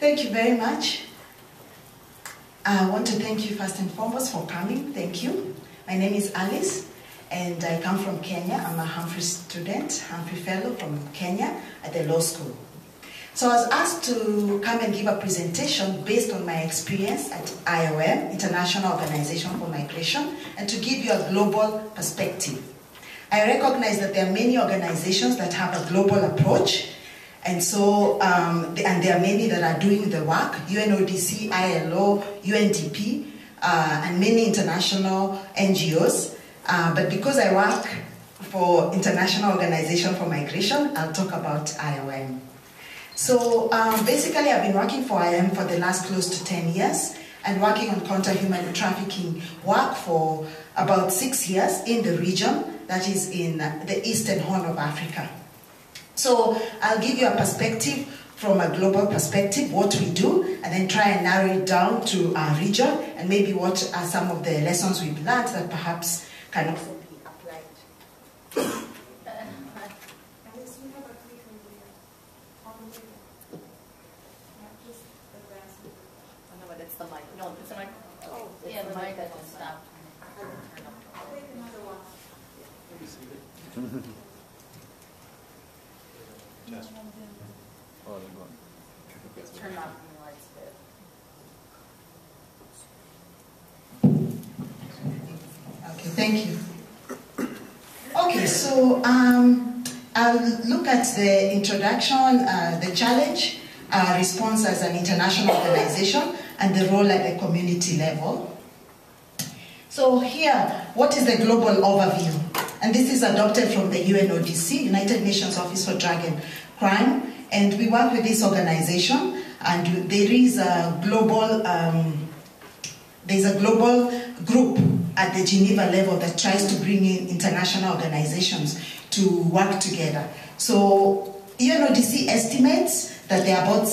Thank you very much. I want to thank you first and foremost for coming. Thank you. My name is Alice, and I come from Kenya. I'm a Humphrey student, Humphrey Fellow from Kenya at the law school. So I was asked to come and give a presentation based on my experience at IOM, International Organization for Migration, and to give you a global perspective. I recognize that there are many organizations that have a global approach, and so and there are many that are doing the work: UNODC, ILO, UNDP, and many international NGOs. But because I work for International Organization for Migration, I'll talk about IOM. So basically, I've been working for IOM for the last close to 10 years and working on counter-human trafficking work for about 6 years in the region, that is in the Eastern Horn of Africa. So I'll give you a perspective from a global perspective, what we do, and then try and narrow it down to our region, and maybe what are some of the lessons we've learned that perhaps can also be applied. The mic. No, it's the mic. Oh, yeah, the mic that just stopped. Take another one. Turn off the lights a bit. Okay, thank you. Okay, so I'll look at the introduction, the challenge, response as an international organization, and the role at the community level. So here, what is the global overview? And this is adopted from the UNODC, United Nations Office for Drug and Crime, and we work with this organization, and there is a global, group at the Geneva level that tries to bring in international organizations to work together. So UNODC estimates that there are about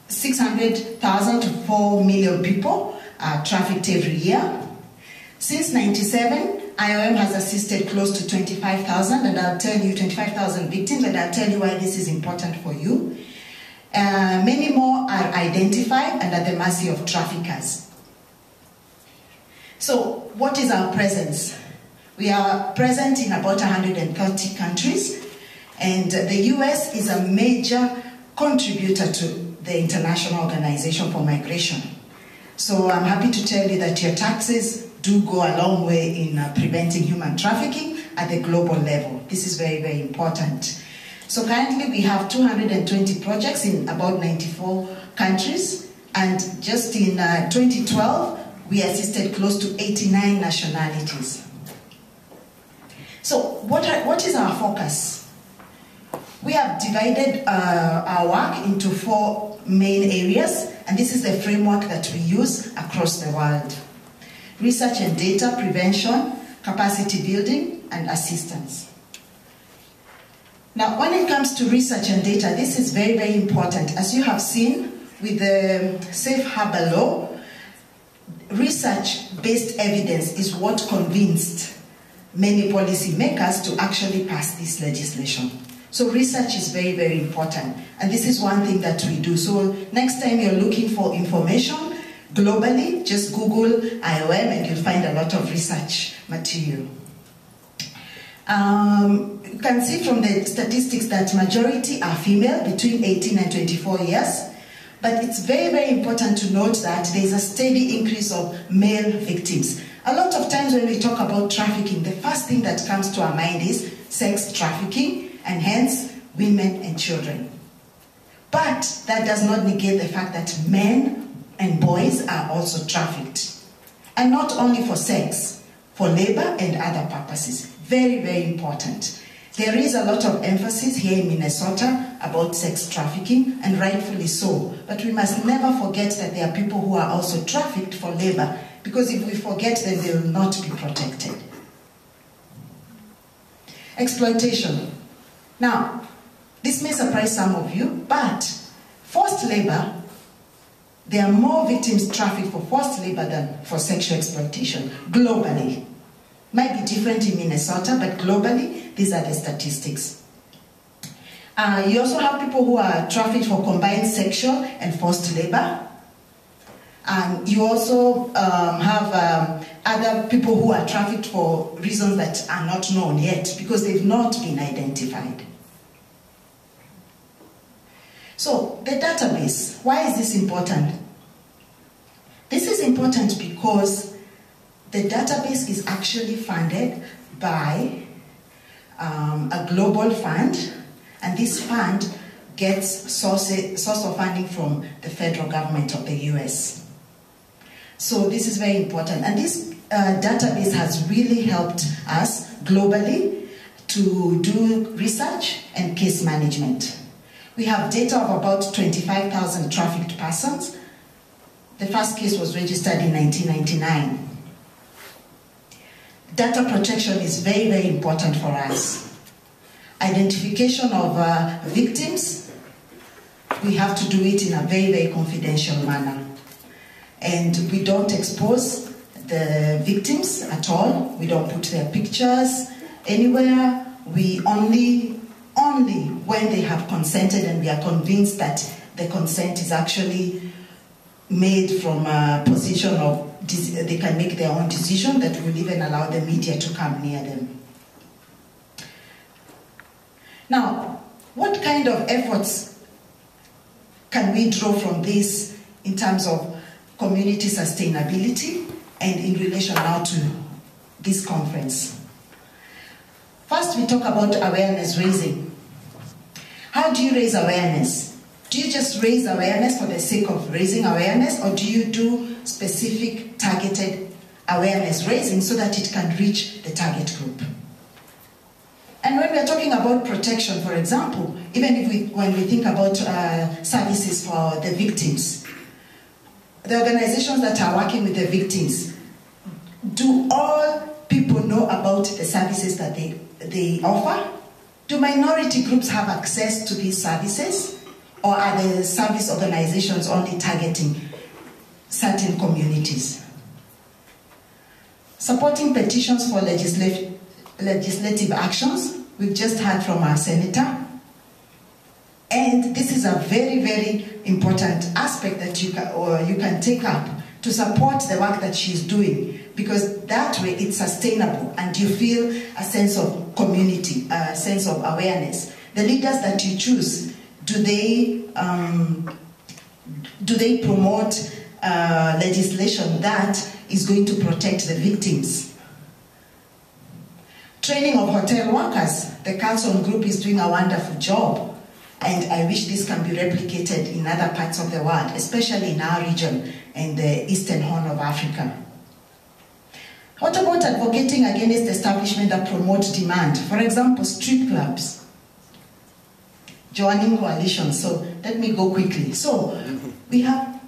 600,000 to 4 million people trafficked every year. Since '97, IOM has assisted close to 25,000, and I'll tell you 25,000 victims, and I'll tell you why this is important for you. Many more are identified and at the mercy of traffickers. So, what is our presence? We are present in about 130 countries, and the US is a major contributor to the International Organization for Migration. So I'm happy to tell you that your taxes do go a long way in preventing human trafficking at the global level. This is very, very important. So currently we have 220 projects in about 94 countries, and just in 2012 we assisted close to 89 nationalities. So what is our focus? We have divided our work into 4 main areas, and this is the framework that we use across the world: research and data, prevention, capacity building, and assistance. Now, when it comes to research and data, this is very, very important. As you have seen with the Safe Harbor law, research-based evidence is what convinced many policymakers to actually pass this legislation. So research is very, very important, and this is one thing that we do. So next time you're looking for information globally, just Google IOM and you'll find a lot of research material. You can see from the statistics that majority are female between 18 and 24 years, but it's very, very important to note that there's a steady increase of male victims. A lot of times when we talk about trafficking, the first thing that comes to our mind is sex trafficking, and hence women and children. But that does not negate the fact that men and boys are also trafficked. And not only for sex, for labor and other purposes. Very, very important. There is a lot of emphasis here in Minnesota about sex trafficking, and rightfully so. But we must never forget that there are people who are also trafficked for labor, because if we forget them, they will not be protected. Exploitation. Now, this may surprise some of you, but forced labor, there are more victims trafficked for forced labor than for sexual exploitation, globally. Might be different in Minnesota, but globally, these are the statistics. You also have people who are trafficked for combined sexual and forced labor. You also have other people who are trafficked for reasons that are not known yet because they've not been identified. So, the database, why is this important? This is important because the database is actually funded by a global fund, and this fund gets source of funding from the federal government of the US. So this is very important, and this database has really helped us globally to do research and case management. We have data of about 25,000 trafficked persons. The first case was registered in 1999. Data protection is very, very important for us. Identification of victims, we have to do it in a very, very confidential manner. And we don't expose the victims at all. We don't put their pictures anywhere. We only when they have consented and we are convinced that the consent is actually made from a position of they can make their own decision, that will even allow the media to come near them. Now, what kind of efforts can we draw from this in terms of community sustainability and in relation now to this conference? First, we talk about awareness raising. How do you raise awareness? Do you just raise awareness for the sake of raising awareness, or do you do specific targeted awareness raising so that it can reach the target group? And when we are talking about protection, for example, even if when we think about services for the victims, the organizations that are working with the victims, do all people know about the services that they offer? Do minority groups have access to these services? Or are the service organizations only targeting certain communities? Supporting petitions for legislative actions, we've just heard from our senator. And this is a very, very important aspect that you can take up to support the work that she's doing, because that way it's sustainable and you feel a sense of community, a sense of awareness. The leaders that you choose, do they promote legislation that is going to protect the victims? Training of hotel workers. The Carlson Group is doing a wonderful job, and I wish this can be replicated in other parts of the world, especially in our region and the Eastern Horn of Africa. What about advocating against establishments that promote demand? For example, strip clubs. Joining coalitions. So let me go quickly. So we have.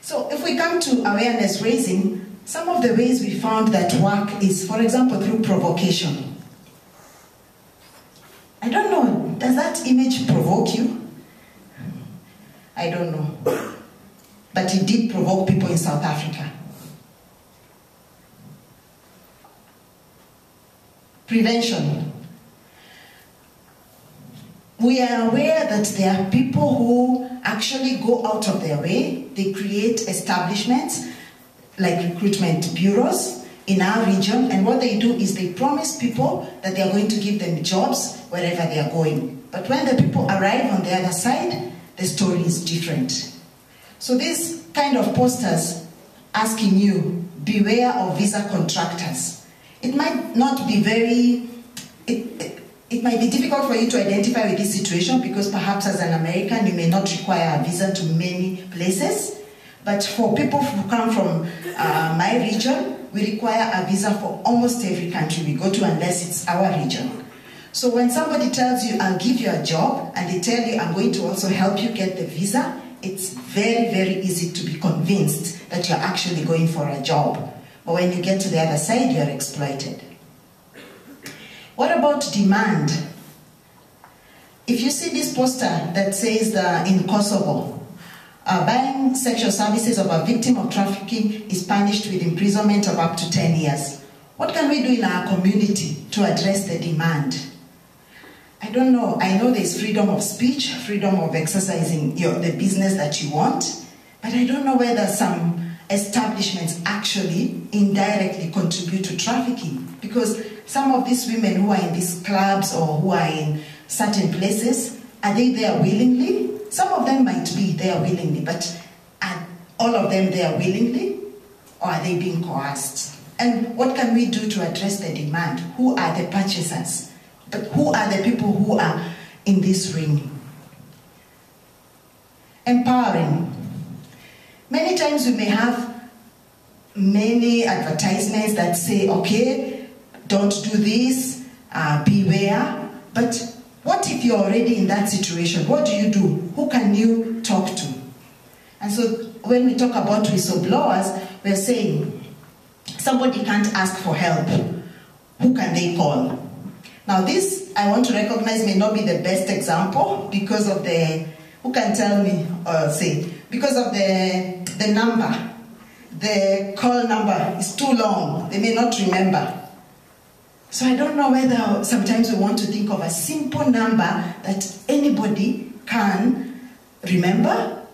So if we come to awareness raising, some of the ways we found that work is, for example, through provocation. I don't know, does that image provoke you? I don't know. But it did provoke people in South Africa. Prevention. We are aware that there are people who actually go out of their way. They create establishments like recruitment bureaus in our region, and what they do is they promise people that they are going to give them jobs wherever they are going. But when the people arrive on the other side, the story is different. So these kind of posters asking you, beware of visa contractors. It might not be very, it might be difficult for you to identify with this situation because perhaps as an American you may not require a visa to many places. But for people who come from my region, we require a visa for almost every country we go to unless it's our region. So when somebody tells you, I'll give you a job, and they tell you, I'm going to also help you get the visa, it's very, very easy to be convinced that you're actually going for a job. But when you get to the other side, you're exploited. What about demand? If you see this poster that says in Kosovo, buying sexual services of a victim of trafficking is punished with imprisonment of up to 10 years. What can we do in our community to address the demand? I don't know. I know there's freedom of speech, freedom of exercising the business that you want, but I don't know whether some establishments actually indirectly contribute to trafficking, because some of these women who are in these clubs or who are in certain places, are they there willingly? Some of them might be there willingly, but are all of them there willingly, or are they being coerced? And what can we do to address the demand? Who are the purchasers? But who are the people who are in this ring? Empowering. Many times we may have many advertisements that say, okay, don't do this, beware. But what if you're already in that situation? What do you do? Who can you talk to? And so when we talk about whistleblowers, we're saying somebody can't ask for help. Who can they call? Now this, I want to recognize, may not be the best example because of the, who can tell me, because of the number. The call number is too long. They may not remember. So I don't know whether sometimes we want to think of a simple number that anybody can remember,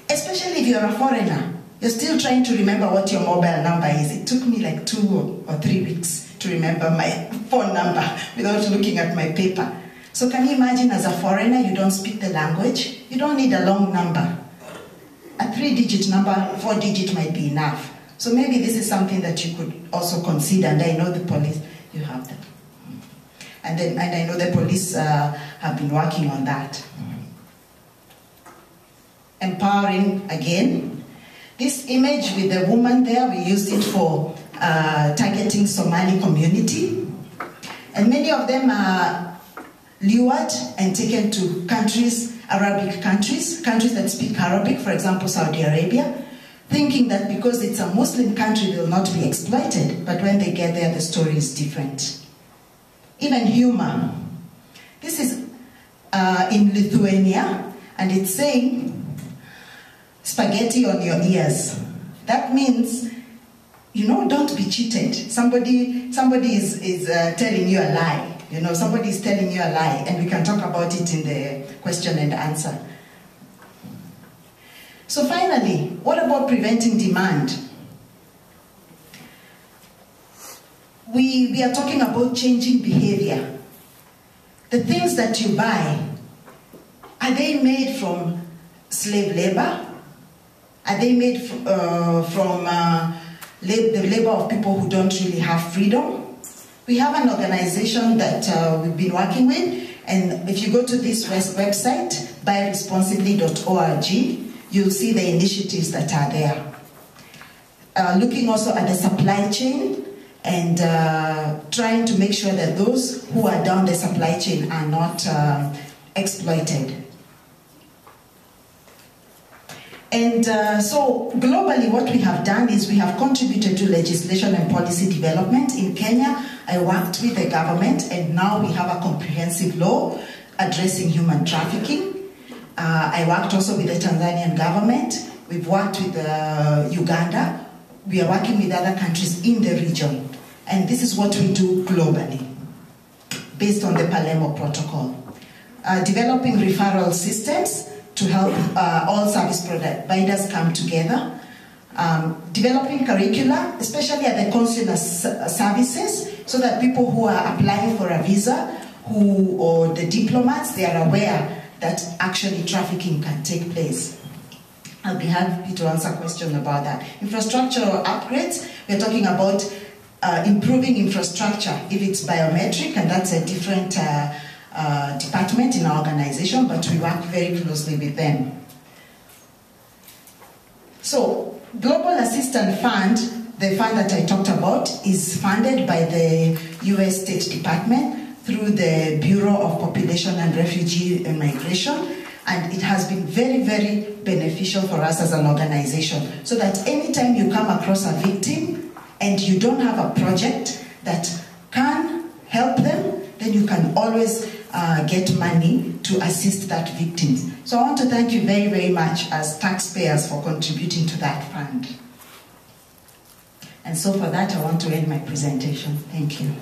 especially if you're a foreigner. You're still trying to remember what your mobile number is. It took me like 2 or 3 weeks to remember my phone number without looking at my paper. So can you imagine, as a foreigner, you don't speak the language? You don't need a long number. A 3-digit number, 4-digit might be enough. So maybe this is something that you could also consider, and I know the police, you have that. And I know the police have been working on that. Empowering again. This image with the woman there, we used it for targeting Somali community. And many of them are lured and taken to countries, Arabic countries that speak Arabic, for example, Saudi Arabia, thinking that because it's a Muslim country, they will not be exploited. But when they get there, the story is different. Even humor. This is in Lithuania, and it's saying, spaghetti on your ears. That means, you know, don't be cheated. Somebody is telling you a lie. You know, somebody is telling you a lie, and we can talk about it in the question and answer. So finally, what about preventing demand? We are talking about changing behavior. The things that you buy, are they made from slave labor? Are they made from the labor of people who don't really have freedom? We have an organization that we've been working with, and if you go to this website, buyresponsibly.org, you'll see the initiatives that are there. Looking also at the supply chain and trying to make sure that those who are down the supply chain are not exploited. And so globally, what we have done is we have contributed to legislation and policy development. In Kenya, I worked with the government, and now we have a comprehensive law addressing human trafficking. I worked also with the Tanzanian government. We've worked with Uganda. We are working with other countries in the region. And this is what we do globally, based on the Palermo Protocol. Developing referral systems to help all service providers come together. Developing curricula, especially at the consular services, so that people who are applying for a visa, or the diplomats, they are aware that actually trafficking can take place. I'll be happy to answer a question about that. Infrastructural upgrades, we're talking about improving infrastructure, if it's biometric, and that's a different department in our organization, but we work very closely with them. So, Global Assistance Fund, the fund that I talked about, is funded by the US State Department through the Bureau of Population and Refugee and Migration, and it has been very, very beneficial for us as an organization, so that anytime you come across a victim and you don't have a project that can help them, then you can always get money to assist that victim. So I want to thank you very, very much as taxpayers for contributing to that fund. And so for that, I want to end my presentation. Thank you.